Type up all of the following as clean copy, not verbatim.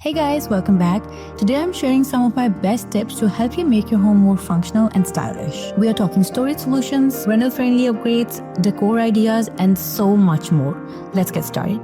Hey guys, welcome back. Today I'm sharing some of my best tips to help you make your home more functional and stylish. We are talking storage solutions, rental-friendly upgrades, decor ideas, and so much more. Let's get started.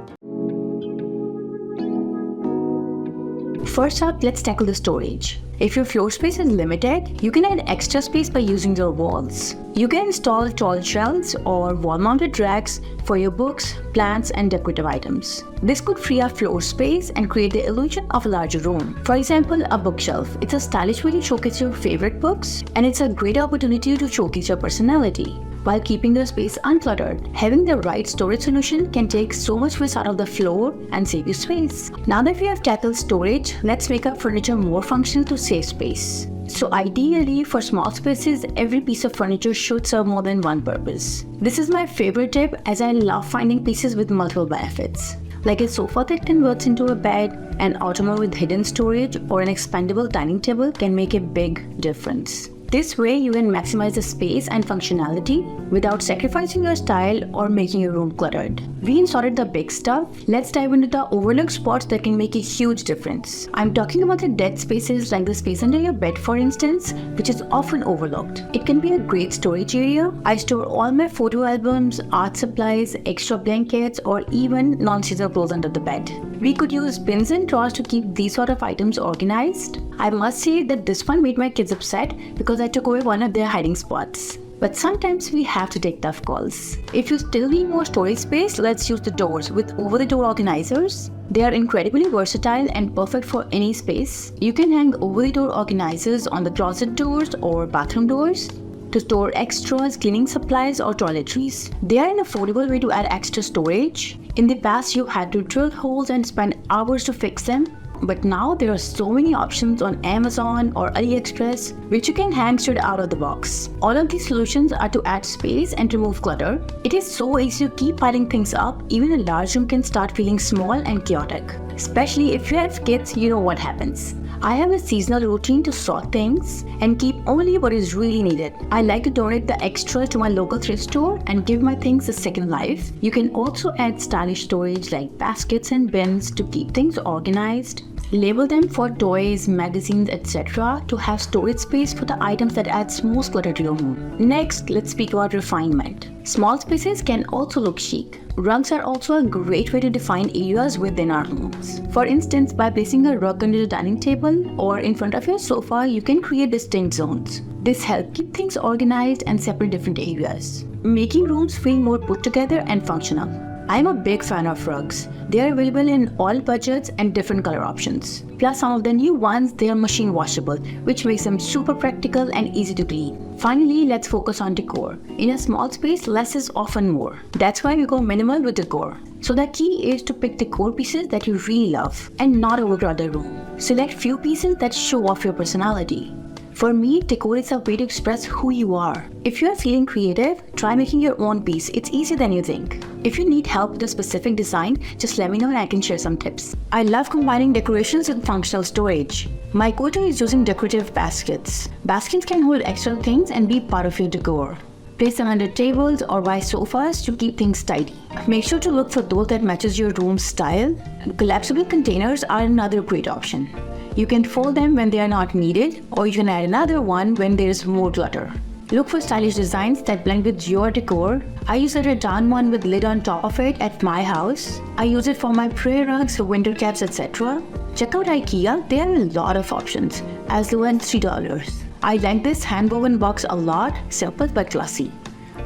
First up, let's tackle the storage. If your floor space is limited, you can add extra space by using your walls. You can install tall shelves or wall-mounted racks for your books, plants, and decorative items. This could free up floor space and create the illusion of a larger room. For example, a bookshelf. It's a stylish way to showcase your favorite books, and it's a great opportunity to showcase your personality while keeping the space uncluttered. Having the right storage solution can take so much space out of the floor and save you space. Now that we have tackled storage, let's make our furniture more functional to save space. So ideally, for small spaces, every piece of furniture should serve more than one purpose. This is my favorite tip as I love finding pieces with multiple benefits. Like a sofa that converts into a bed, an ottoman with hidden storage, or an expandable dining table can make a big difference. This way, you can maximize the space and functionality without sacrificing your style or making your room cluttered. We sorted the big stuff. Let's dive into the overlooked spots that can make a huge difference. I'm talking about the dead spaces like the space under your bed, for instance, which is often overlooked. It can be a great storage area. I store all my photo albums, art supplies, extra blankets, or even non-seasonal clothes under the bed. We could use bins and drawers to keep these sort of items organized. I must say that this one made my kids upset because I took away one of their hiding spots. But sometimes we have to take tough calls. If you still need more storage space, let's use the doors with over-the-door organizers. They are incredibly versatile and perfect for any space. You can hang over-the-door organizers on the closet doors or bathroom doors to store extras, cleaning supplies, or toiletries. They are an affordable way to add extra storage. In the past, you had to drill holes and spend hours to fix them. But now there are so many options on Amazon or AliExpress which you can hang straight out of the box. All of these solutions are to add space and remove clutter. It is so easy to keep piling things up. Even a large room can start feeling small and chaotic. Especially if you have kids, you know what happens. I have a seasonal routine to sort things and keep only what is really needed. I like to donate the extras to my local thrift store and give my things a second life. You can also add stylish storage like baskets and bins to keep things organized. Label them for toys, magazines, etc. to have storage space for the items that adds most clutter to your home. Next, let's speak about refinement. Small spaces can also look chic. Rugs are also a great way to define areas within our homes. For instance, by placing a rug under the dining table or in front of your sofa, you can create distinct zones. This helps keep things organized and separate different areas, making rooms feel more put together and functional. I'm a big fan of rugs. They are available in all budgets and different color options. Plus, some of the new ones, they are machine washable, which makes them super practical and easy to clean. Finally, let's focus on decor. In a small space, less is often more. That's why we go minimal with decor. So the key is to pick decor pieces that you really love and not overcrowd the room. Select few pieces that show off your personality. For me, decor is a way to express who you are. If you are feeling creative, try making your own piece. It's easier than you think. If you need help with a specific design, just let me know and I can share some tips. I love combining decorations with functional storage. My go-to is using decorative baskets. Baskets can hold extra things and be part of your decor. Place them under tables or by sofas to keep things tidy. Make sure to look for those that matches your room's style. Collapsible containers are another great option. You can fold them when they are not needed, or you can add another one when there is more clutter. Look for stylish designs that blend with your decor. I use a rattan one with lid on top of it at my house. I use it for my prayer rugs, winter caps, etc. Check out IKEA, they have a lot of options, as low as $3. I like this hand-woven box a lot, simple but classy.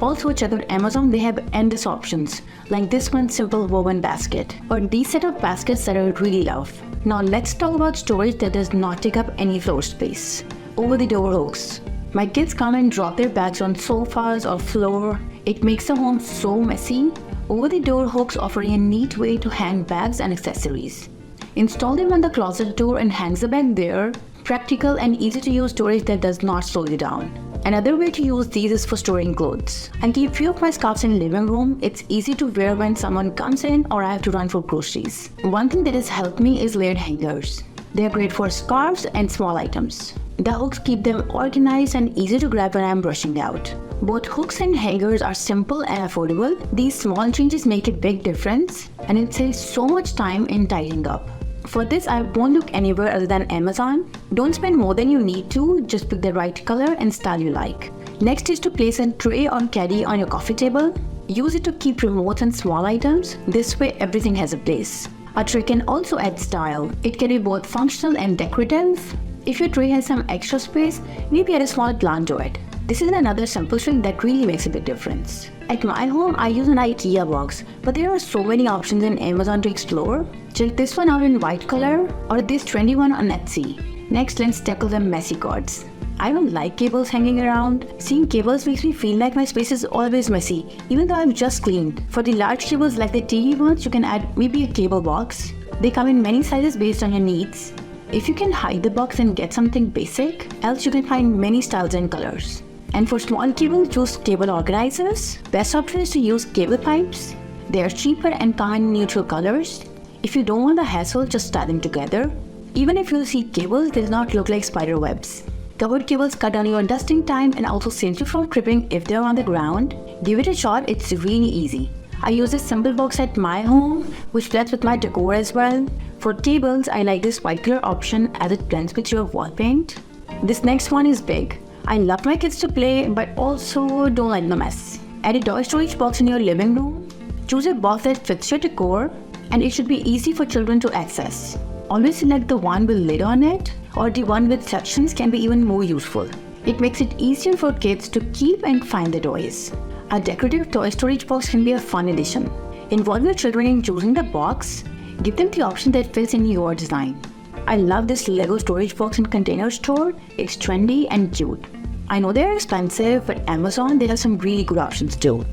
Also check out Amazon, they have endless options, like this one simple woven basket, or these set of baskets that I really love. Now let's talk about storage that does not take up any floor space. Over-the-door hooks. My kids come and drop their bags on sofas or floor. It makes the home so messy. Over-the-door hooks offer a neat way to hang bags and accessories. Install them on the closet door and hang the bag there. Practical and easy to use storage that does not slow you down. Another way to use these is for storing clothes. I keep few of my scarves in the living room. It's easy to wear when someone comes in or I have to run for groceries. One thing that has helped me is layered hangers. They are great for scarves and small items. The hooks keep them organized and easy to grab when I'm rushing out. Both hooks and hangers are simple and affordable. These small changes make a big difference and it saves so much time in tidying up. For this, I won't look anywhere other than Amazon. Don't spend more than you need to, just pick the right color and style you like. Next is to place a tray or caddy on your coffee table. Use it to keep remotes and small items. This way, everything has a place. A tray can also add style. It can be both functional and decorative. If your tray has some extra space, maybe add a small plant to it. This is another simple trick that really makes a big difference. At my home, I use an IKEA box, but there are so many options in Amazon to explore. Check this one out in white color or this trendy one on Etsy. Next, let's tackle the messy cords. I don't like cables hanging around. Seeing cables makes me feel like my space is always messy, even though I've just cleaned. For the large cables like the TV ones, you can add maybe a cable box. They come in many sizes based on your needs. If you can hide the box and get something basic, else you can find many styles and colors. And for small cables, choose cable organizers. Best option is to use cable pipes. They are cheaper and come in neutral colors. If you don't want the hassle, just tie them together. Even if you see cables, they do not look like spider webs. Covered cables cut down your dusting time and also save you from tripping if they're on the ground. Give it a shot, it's really easy. I use this simple box at my home, which blends with my decor as well. For tables, I like this white color option as it blends with your wall paint. This next one is big. I love my kids to play, but also don't like the mess. Add a toy storage box in your living room. Choose a box that fits your decor, and it should be easy for children to access. Always select the one with lid on it, or the one with sections can be even more useful. It makes it easier for kids to keep and find the toys. A decorative toy storage box can be a fun addition. Involve your children in choosing the box. Give them the option that fits in your design. I love this Lego storage box and container store. It's trendy and cute. I know they're expensive, but Amazon, they have some really good options too.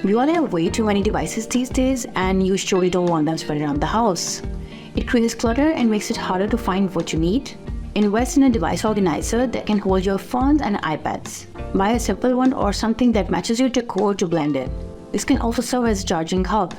We all have way too many devices these days, and you surely don't want them spread around the house. It creates clutter and makes it harder to find what you need. Invest in a device organizer that can hold your phones and iPads. Buy a simple one or something that matches your decor to blend in. This can also serve as a charging hub.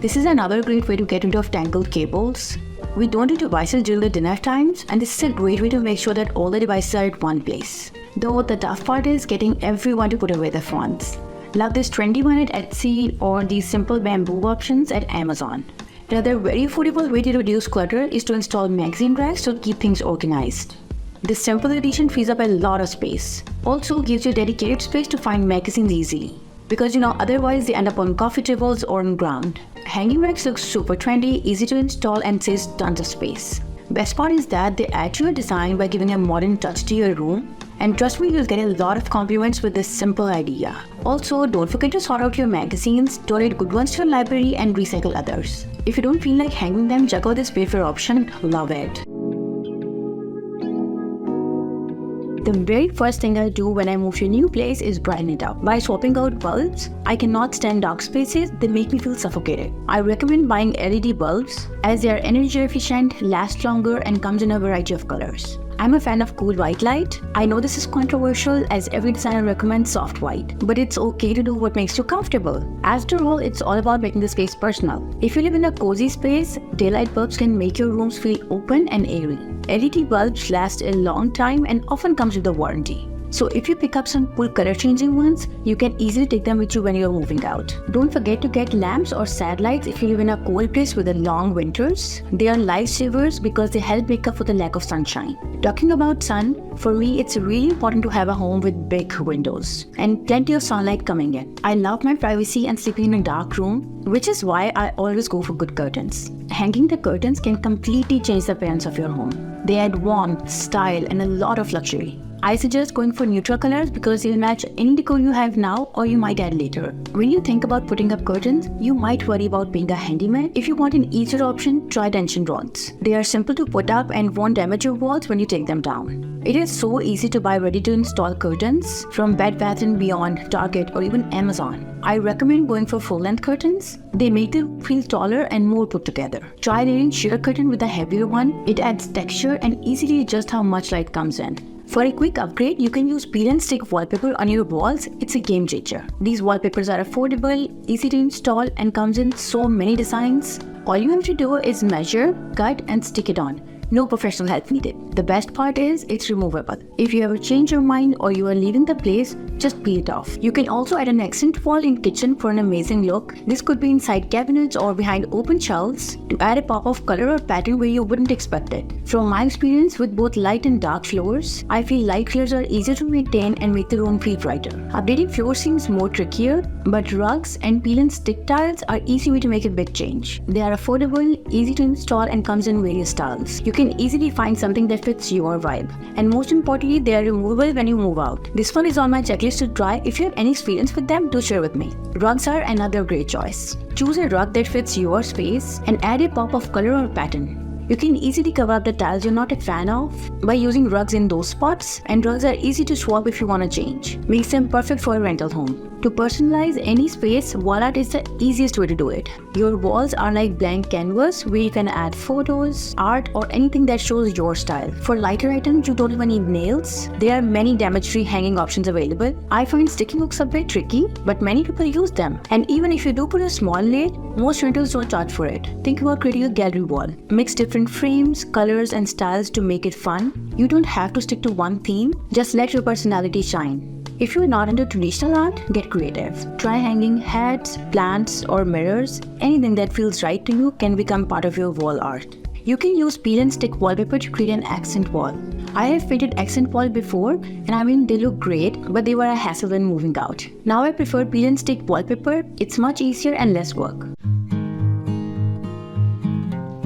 This is another great way to get rid of tangled cables. We don't do devices during the dinner times, and this is a great way to make sure that all the devices are at one place. Though the tough part is getting everyone to put away their phones. Love this trendy one at Etsy or these simple bamboo options at Amazon. Another very affordable way to reduce clutter is to install magazine racks to keep things organized. This simple addition frees up a lot of space. Also gives you dedicated space to find magazines easily. Because otherwise they end up on coffee tables or on ground. Hanging racks look super trendy, easy to install and saves tons of space. Best part is that they add to your design by giving a modern touch to your room. And trust me, you'll get a lot of compliments with this simple idea. Also, don't forget to sort out your magazines, donate good ones to your library and recycle others. If you don't feel like hanging them, check out this paper option, love it. The very first thing I do when I move to a new place is brighten it up. By swapping out bulbs, I cannot stand dark spaces, they make me feel suffocated. I recommend buying LED bulbs as they are energy efficient, last longer and comes in a variety of colors. I'm a fan of cool white light. I know this is controversial as every designer recommends soft white, but it's okay to do what makes you comfortable. After all, it's all about making the space personal. If you live in a cozy space, daylight bulbs can make your rooms feel open and airy. LED bulbs last a long time and often comes with a warranty. So if you pick up some cool color changing ones, you can easily take them with you when you're moving out. Don't forget to get lamps or sad lights if you live in a cold place with the long winters. They are lifesavers because they help make up for the lack of sunshine. Talking about sun, for me it's really important to have a home with big windows and plenty of sunlight coming in. I love my privacy and sleeping in a dark room, which is why I always go for good curtains. Hanging the curtains can completely change the appearance of your home. They add warmth, style and a lot of luxury. I suggest going for neutral colors because they'll match any decor you have now or you might add later. When you think about putting up curtains, you might worry about being a handyman. If you want an easier option, try tension rods. They are simple to put up and won't damage your walls when you take them down. It is so easy to buy ready-to-install curtains from Bed Bath & Beyond, Target or even Amazon. I recommend going for full-length curtains. They make them feel taller and more put together. Try layering sheer curtain with a heavier one. It adds texture and easily adjusts how much light comes in. For a quick upgrade, you can use peel and stick wallpaper on your walls. It's a game changer. These wallpapers are affordable, easy to install and comes in so many designs. All you have to do is measure, cut and stick it on. No professional help needed. The best part is it's removable. If you ever change your mind or you are leaving the place, just peel it off. You can also add an accent wall in kitchen for an amazing look. This could be inside cabinets or behind open shelves to add a pop of color or pattern where you wouldn't expect it. From my experience with both light and dark floors, I feel light colors are easier to maintain and make the room feel brighter. Updating floors seems more trickier, but rugs and peel and stick tiles are easy way to make a big change. They are affordable, easy to install, and comes in various styles. You can easily find something that fits your vibe. And most importantly, they are removable when you move out. This one is on my checklist to try. If you have any experience with them, do share with me. Rugs are another great choice. Choose a rug that fits your space and add a pop of color or pattern. You can easily cover up the tiles you're not a fan of by using rugs in those spots, and rugs are easy to swap if you want to change. Makes them perfect for a rental home. To personalize any space, wall art is the easiest way to do it. Your walls are like blank canvas where you can add photos, art, or anything that shows your style. For lighter items, you don't even need nails. There are many damage-free hanging options available. I find sticking hooks a bit tricky, but many people use them. And even if you do put a small lid, most rentals don't charge for it. Think about creating a gallery wall. Mix different frames, colors, and styles to make it fun. You don't have to stick to one theme. Just let your personality shine. If you are not into traditional art, get creative. Try hanging hats, plants, or mirrors. Anything that feels right to you can become part of your wall art. You can use peel and stick wallpaper to create an accent wall. I have painted accent wall before, and I mean they look great, but they were a hassle when moving out. Now I prefer peel and stick wallpaper. It's much easier and less work.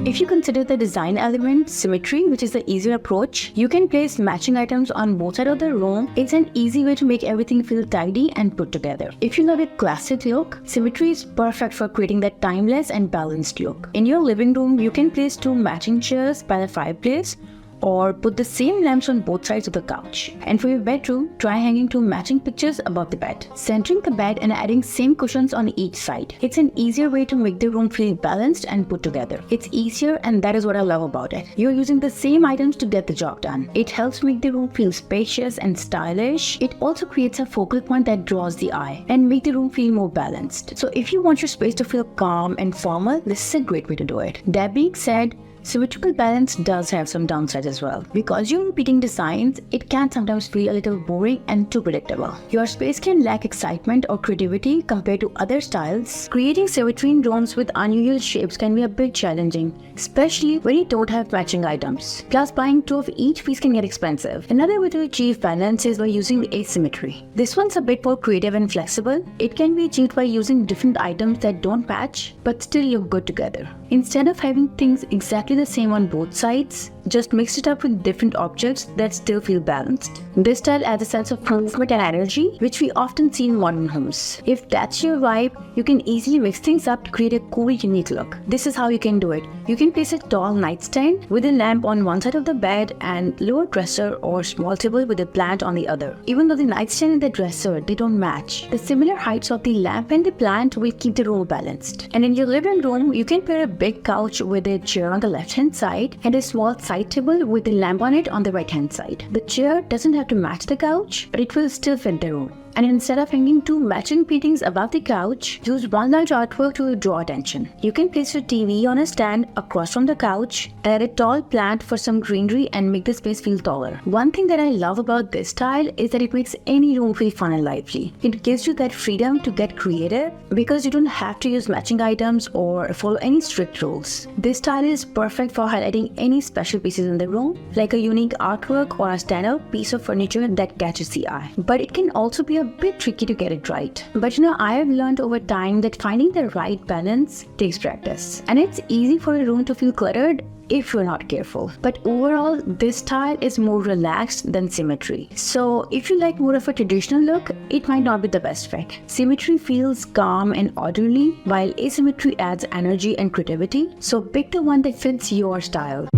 If you consider the design element symmetry, which is the easier approach, you can place matching items on both sides of the room. It's an easy way to make everything feel tidy and put together. If you love a classic look, symmetry is perfect for creating that timeless and balanced look. In your living room, you can place 2 matching chairs by the fireplace, or put the same lamps on both sides of the couch. And for your bedroom, try hanging 2 matching pictures above the bed, centering the bed and adding same cushions on each side. It's an easier way to make the room feel balanced and put together. It's easier, and that is what I love about it. You're using the same items to get the job done. It helps make the room feel spacious and stylish. It also creates a focal point that draws the eye and make the room feel more balanced. So if you want your space to feel calm and formal, this is a great way to do it. That being said, symmetrical balance does have some downsides as well. Because you're repeating designs, it can sometimes feel a little boring and too predictable. Your space can lack excitement or creativity compared to other styles. Creating symmetry in rooms with unusual shapes can be a bit challenging, especially when you don't have matching items. Plus, buying 2 of each piece can get expensive. Another way to achieve balance is by using asymmetry. This one's a bit more creative and flexible. It can be achieved by using different items that don't match but still look good together. Instead of having things exactly the same on both sides, just mix it up with different objects that still feel balanced. This style adds a sense of movement and energy, which we often see in modern homes. If that's your vibe, you can easily mix things up to create a cool, unique look. This is how you can do it. You can place a tall nightstand with a lamp on one side of the bed and lower dresser or small table with a plant on the other. Even though the nightstand and the dresser, they don't match, the similar heights of the lamp and the plant will keep the room balanced. And in your living room, you can pair a big couch with a chair on the left-hand side and a small side table with a lamp on it on the right-hand side. The chair doesn't have to match the couch, but it will still fit the room. And instead of hanging 2 matching paintings above the couch, use one large artwork to draw attention. You can place your TV on a stand across from the couch, add a tall plant for some greenery, and make the space feel taller. One thing that I love about this style is that it makes any room feel fun and lively. It gives you that freedom to get creative because you don't have to use matching items or follow any strict rules. This style is perfect for highlighting any special pieces in the room, like a unique artwork or a standout piece of furniture that catches the eye. But it can also be a bit tricky to get it right. But I have learned over time that finding the right balance takes practice. And it's easy for a room to feel cluttered if you're not careful. But overall, this style is more relaxed than symmetry. So if you like more of a traditional look, it might not be the best fit. Symmetry feels calm and orderly, while asymmetry adds energy and creativity. So pick the one that fits your style.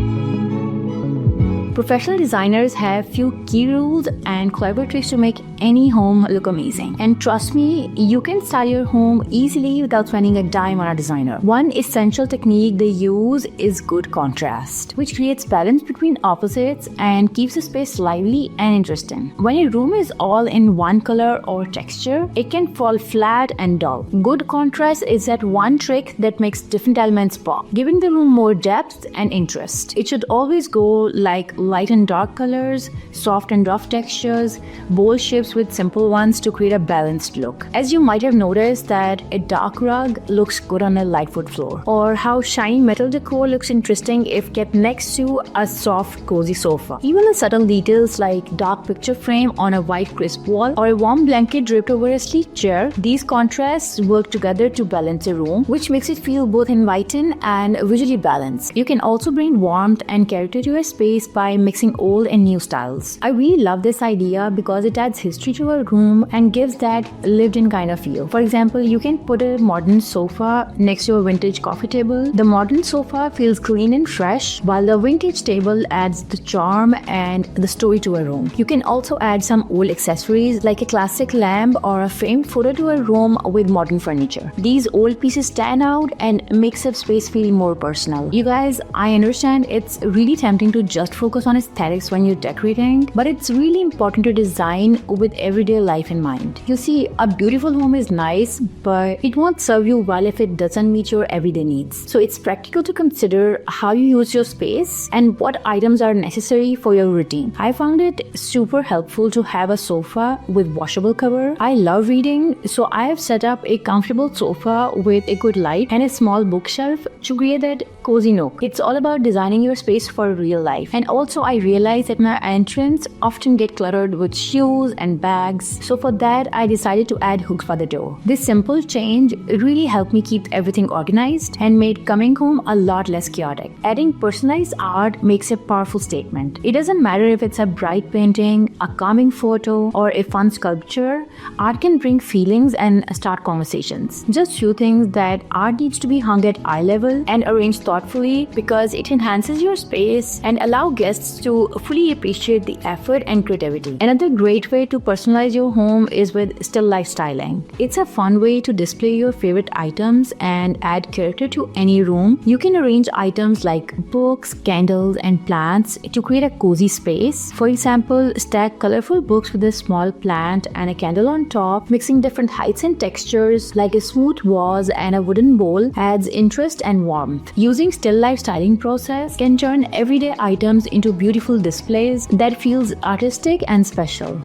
Professional designers have few key rules and clever tricks to make any home look amazing. And trust me, you can style your home easily without spending a dime on a designer. One essential technique they use is good contrast, which creates balance between opposites and keeps the space lively and interesting. When a room is all in one color or texture, it can fall flat and dull. Good contrast is that one trick that makes different elements pop, giving the room more depth and interest. It should always go like light and dark colors, soft and rough textures, bold shapes with simple ones to create a balanced look. As you might have noticed that a dark rug looks good on a light wood floor, or how shiny metal decor looks interesting if kept next to a soft cozy sofa. Even the subtle details like dark picture frame on a white crisp wall or a warm blanket draped over a sleek chair, these contrasts work together to balance a room, which makes it feel both inviting and visually balanced. You can also bring warmth and character to a space by mixing old and new styles. I really love this idea because it adds history to a room and gives that lived-in kind of feel. For example, you can put a modern sofa next to a vintage coffee table. The modern sofa feels clean and fresh, while the vintage table adds the charm and the story to a room. You can also add some old accessories like a classic lamp or a framed photo to a room with modern furniture. These old pieces stand out and makes the space feel more personal. You guys, I understand it's really tempting to just focus on aesthetics when you're decorating, but it's really important to design with everyday life in mind. You see, a beautiful home is nice, but it won't serve you well if it doesn't meet your everyday needs. So it's practical to consider how you use your space and what items are necessary for your routine. I found it super helpful to have a sofa with washable cover. I love reading, so I have set up a comfortable sofa with a good light and a small bookshelf to create that cozy nook. It's all about designing your space for real life. And also I realized that my entrance often get cluttered with shoes and bags. So for that, I decided to add hooks for the door. This simple change really helped me keep everything organized and made coming home a lot less chaotic. Adding personalized art makes a powerful statement. It doesn't matter if it's a bright painting, a calming photo, or a fun sculpture. Art can bring feelings and start conversations. Just few things that art needs to be hung at eye level and arranged thoughtfully because it enhances your space and allow guests to fully appreciate the effort and creativity. Another great way to personalize your home is with still life styling. It's a fun way to display your favorite items and add character to any room. You can arrange items like books, candles, and plants to create a cozy space. For example, stack colorful books with a small plant and a candle on top. Mixing different heights and textures like a smooth vase and a wooden bowl adds interest and warmth. Using still life styling process can turn everyday items into beautiful displays that feels artistic and special.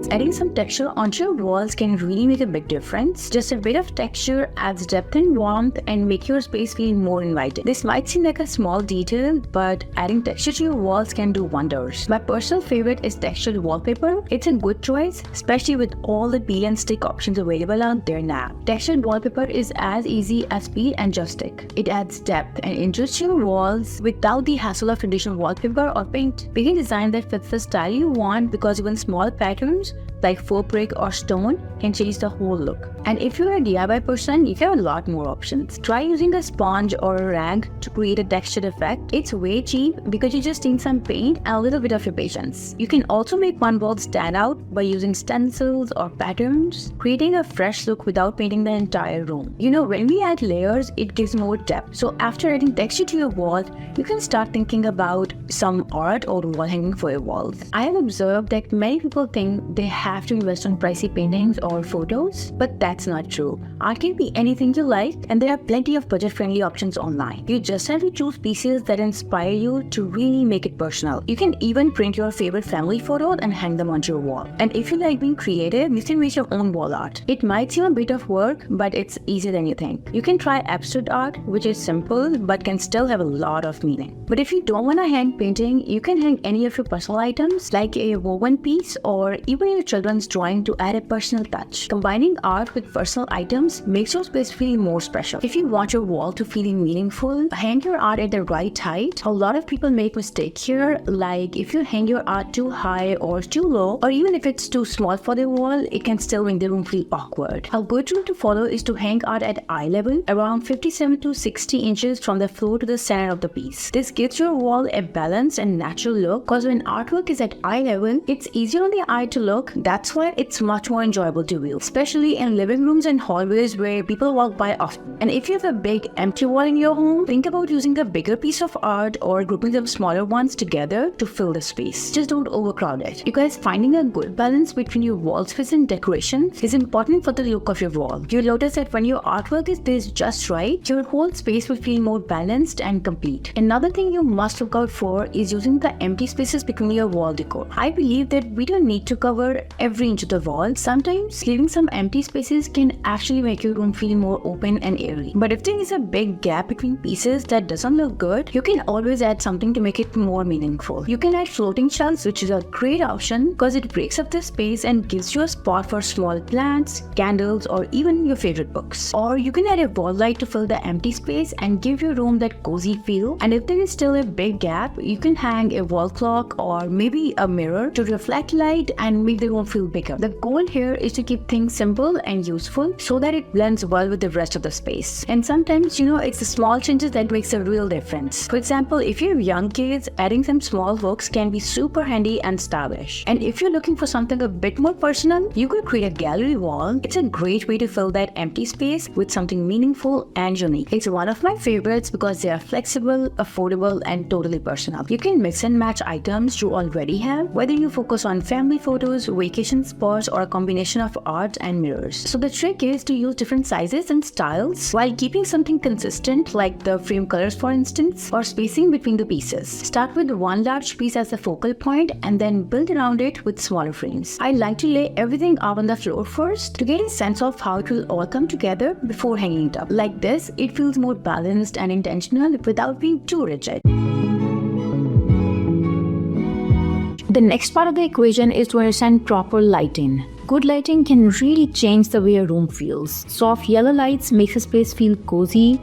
Adding some texture onto your walls can really make a big difference. Just a bit of texture adds depth and warmth and make your space feel more inviting. This might seem like a small detail, but adding texture to your walls can do wonders. My personal favorite is textured wallpaper. It's a good choice, especially with all the peel and stick options available out there now. Textured wallpaper is as easy as peel and just stick. It adds depth and interest to your walls without the hassle of traditional wallpaper or paint. Pick a design that fits the style you want because even small patterns like faux brick or stone can change the whole look. And if you're a DIY person, you have a lot more options. Try using a sponge or a rag to create a textured effect. It's way cheap because you just need some paint and a little bit of your patience. You can also make one wall stand out by using stencils or patterns, creating a fresh look without painting the entire room. You know, when we add layers, it gives more depth. So after adding texture to your wall, you can start thinking about some art or wall hanging for your walls. I have observed that many people think they have to invest on pricey paintings or photos, but that's not true. Art can be anything you like, and there are plenty of budget-friendly options online. You just have to choose pieces that inspire you to really make it personal. You can even print your favorite family photos and hang them onto your wall. And if you like being creative, you can make your own wall art. It might seem a bit of work, but it's easier than you think. You can try abstract art, which is simple but can still have a lot of meaning. But if you don't want to hang painting, you can hang any of your personal items like a woven piece or even your children's children's drawing to add a personal touch. Combining art with personal items makes your space feel more special. If you want your wall to feel meaningful, hang your art at the right height. A lot of people make mistake here, like if you hang your art too high or too low, or even if it's too small for the wall, it can still make the room feel awkward. A good rule to follow is to hang art at eye level, around 57 to 60 inches from the floor to the center of the piece. This gives your wall a balanced and natural look, because when artwork is at eye level, it's easier on the eye to look. That's why it's much more enjoyable to view, especially in living rooms and hallways where people walk by often. And if you have a big empty wall in your home, think about using a bigger piece of art or grouping some smaller ones together to fill the space. Just don't overcrowd it. You guys, finding a good balance between your wall space and decoration is important for the look of your wall. You'll notice that when your artwork is placed just right, your whole space will feel more balanced and complete. Another thing you must look out for is using the empty spaces between your wall decor. I believe that we don't need to cover every inch of the wall. Sometimes leaving some empty spaces can actually make your room feel more open and airy. But if there is a big gap between pieces that doesn't look good, you can always add something to make it more meaningful. You can add floating shelves, which is a great option because it breaks up the space and gives you a spot for small plants, candles, or even your favorite books. Or you can add a wall light to fill the empty space and give your room that cozy feel. And if there is still a big gap, you can hang a wall clock or maybe a mirror to reflect light and make the room feel bigger. The goal here is to keep things simple and useful so that it blends well with the rest of the space. And sometimes, it's the small changes that makes a real difference. For example, if you have young kids, adding some small hooks can be super handy and stylish. And if you're looking for something a bit more personal, you could create a gallery wall. It's a great way to fill that empty space with something meaningful and unique. It's one of my favorites because they are flexible, affordable, and totally personal. You can mix and match items you already have, whether you focus on family photos, vacation spots, or a combination of art and mirrors. So the trick is to use different sizes and styles while keeping something consistent, like the frame colors for instance, or spacing between the pieces. Start with one large piece as the focal point and then build around it with smaller frames. I like to lay everything out on the floor first to get a sense of how it will all come together before hanging it up. Like this, it feels more balanced and intentional without being too rigid. The next part of the equation is to understand proper lighting. Good lighting can really change the way a room feels. Soft yellow lights makes a space feel cozy,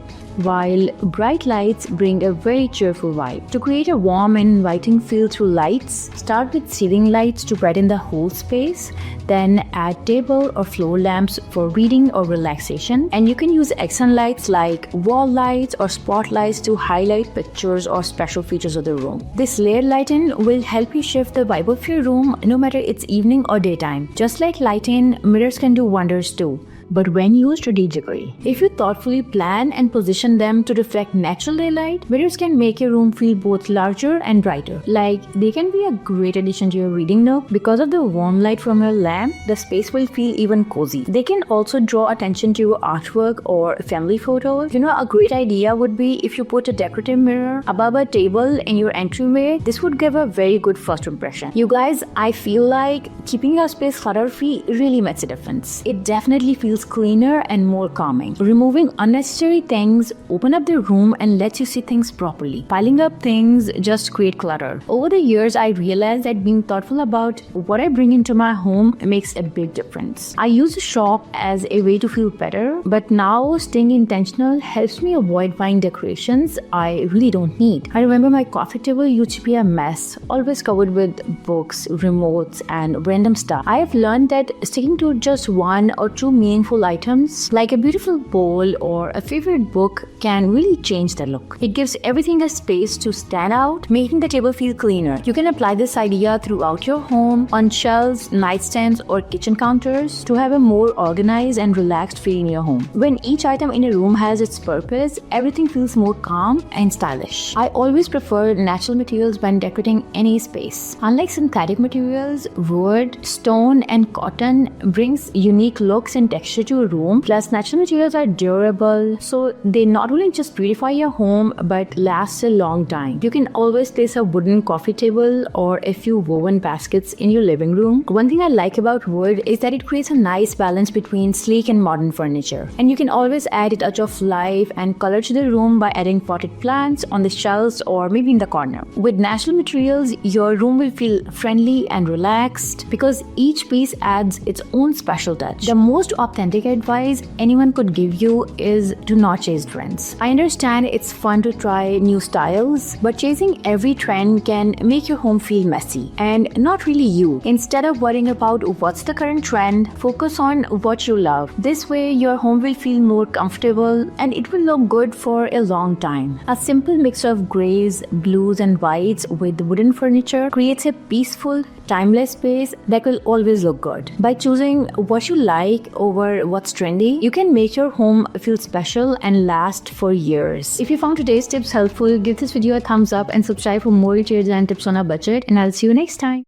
while bright lights bring a very cheerful vibe. To create a warm and inviting feel through lights, start with ceiling lights to brighten the whole space, then add table or floor lamps for reading or relaxation, and you can use accent lights like wall lights or spotlights to highlight pictures or special features of the room. This layered lighting will help you shift the vibe of your room no matter it's evening or daytime. Just like lighting, mirrors can do wonders too, but when used strategically. If you thoughtfully plan and position them to reflect natural daylight, mirrors can make your room feel both larger and brighter. Like, they can be a great addition to your reading nook. Because of the warm light from your lamp, the space will feel even cozy. They can also draw attention to your artwork or family photos. A great idea would be if you put a decorative mirror above a table in your entryway. This would give a very good first impression. You guys, I feel like keeping your space clutter-free really makes a difference. It definitely feels cleaner and more calming. Removing unnecessary things open up the room and lets you see things properly. Piling up things just create clutter. Over the years, I realized that being thoughtful about what I bring into my home makes a big difference. I used to shop as a way to feel better, but now staying intentional helps me avoid buying decorations I really don't need. I remember my coffee table used to be a mess, always covered with books, remotes, and random stuff. I have learned that sticking to just one or two meaningful items like a beautiful bowl or a favorite book can really change the look. It gives everything a space to stand out, making the table feel cleaner. You can apply this idea throughout your home, on shelves, nightstands, or kitchen counters to have a more organized and relaxed feel in your home. When each item in a room has its purpose, everything feels more calm and stylish. I always prefer natural materials when decorating any space. Unlike synthetic materials, wood, stone, and cotton brings unique looks and textures texture to a room. Plus, natural materials are durable, so they not only just beautify your home but last a long time. You can always place a wooden coffee table or a few woven baskets in your living room. One thing I like about wood is that it creates a nice balance between sleek and modern furniture. And you can always add a touch of life and color to the room by adding potted plants on the shelves or maybe in the corner. With natural materials, your room will feel friendly and relaxed because each piece adds its own special touch. The most authentic advice anyone could give you is do not chase trends. I understand it's fun to try new styles, but chasing every trend can make your home feel messy and not really you. Instead of worrying about what's the current trend, focus on what you love. This way, your home will feel more comfortable and it will look good for a long time. A simple mix of grays, blues, and whites with wooden furniture creates a peaceful, timeless space that will always look good. By choosing what you like over what's trendy, you can make your home feel special and last for years. If you found today's tips helpful, give this video a thumbs up and subscribe for more details and tips on a budget, and I'll see you next time.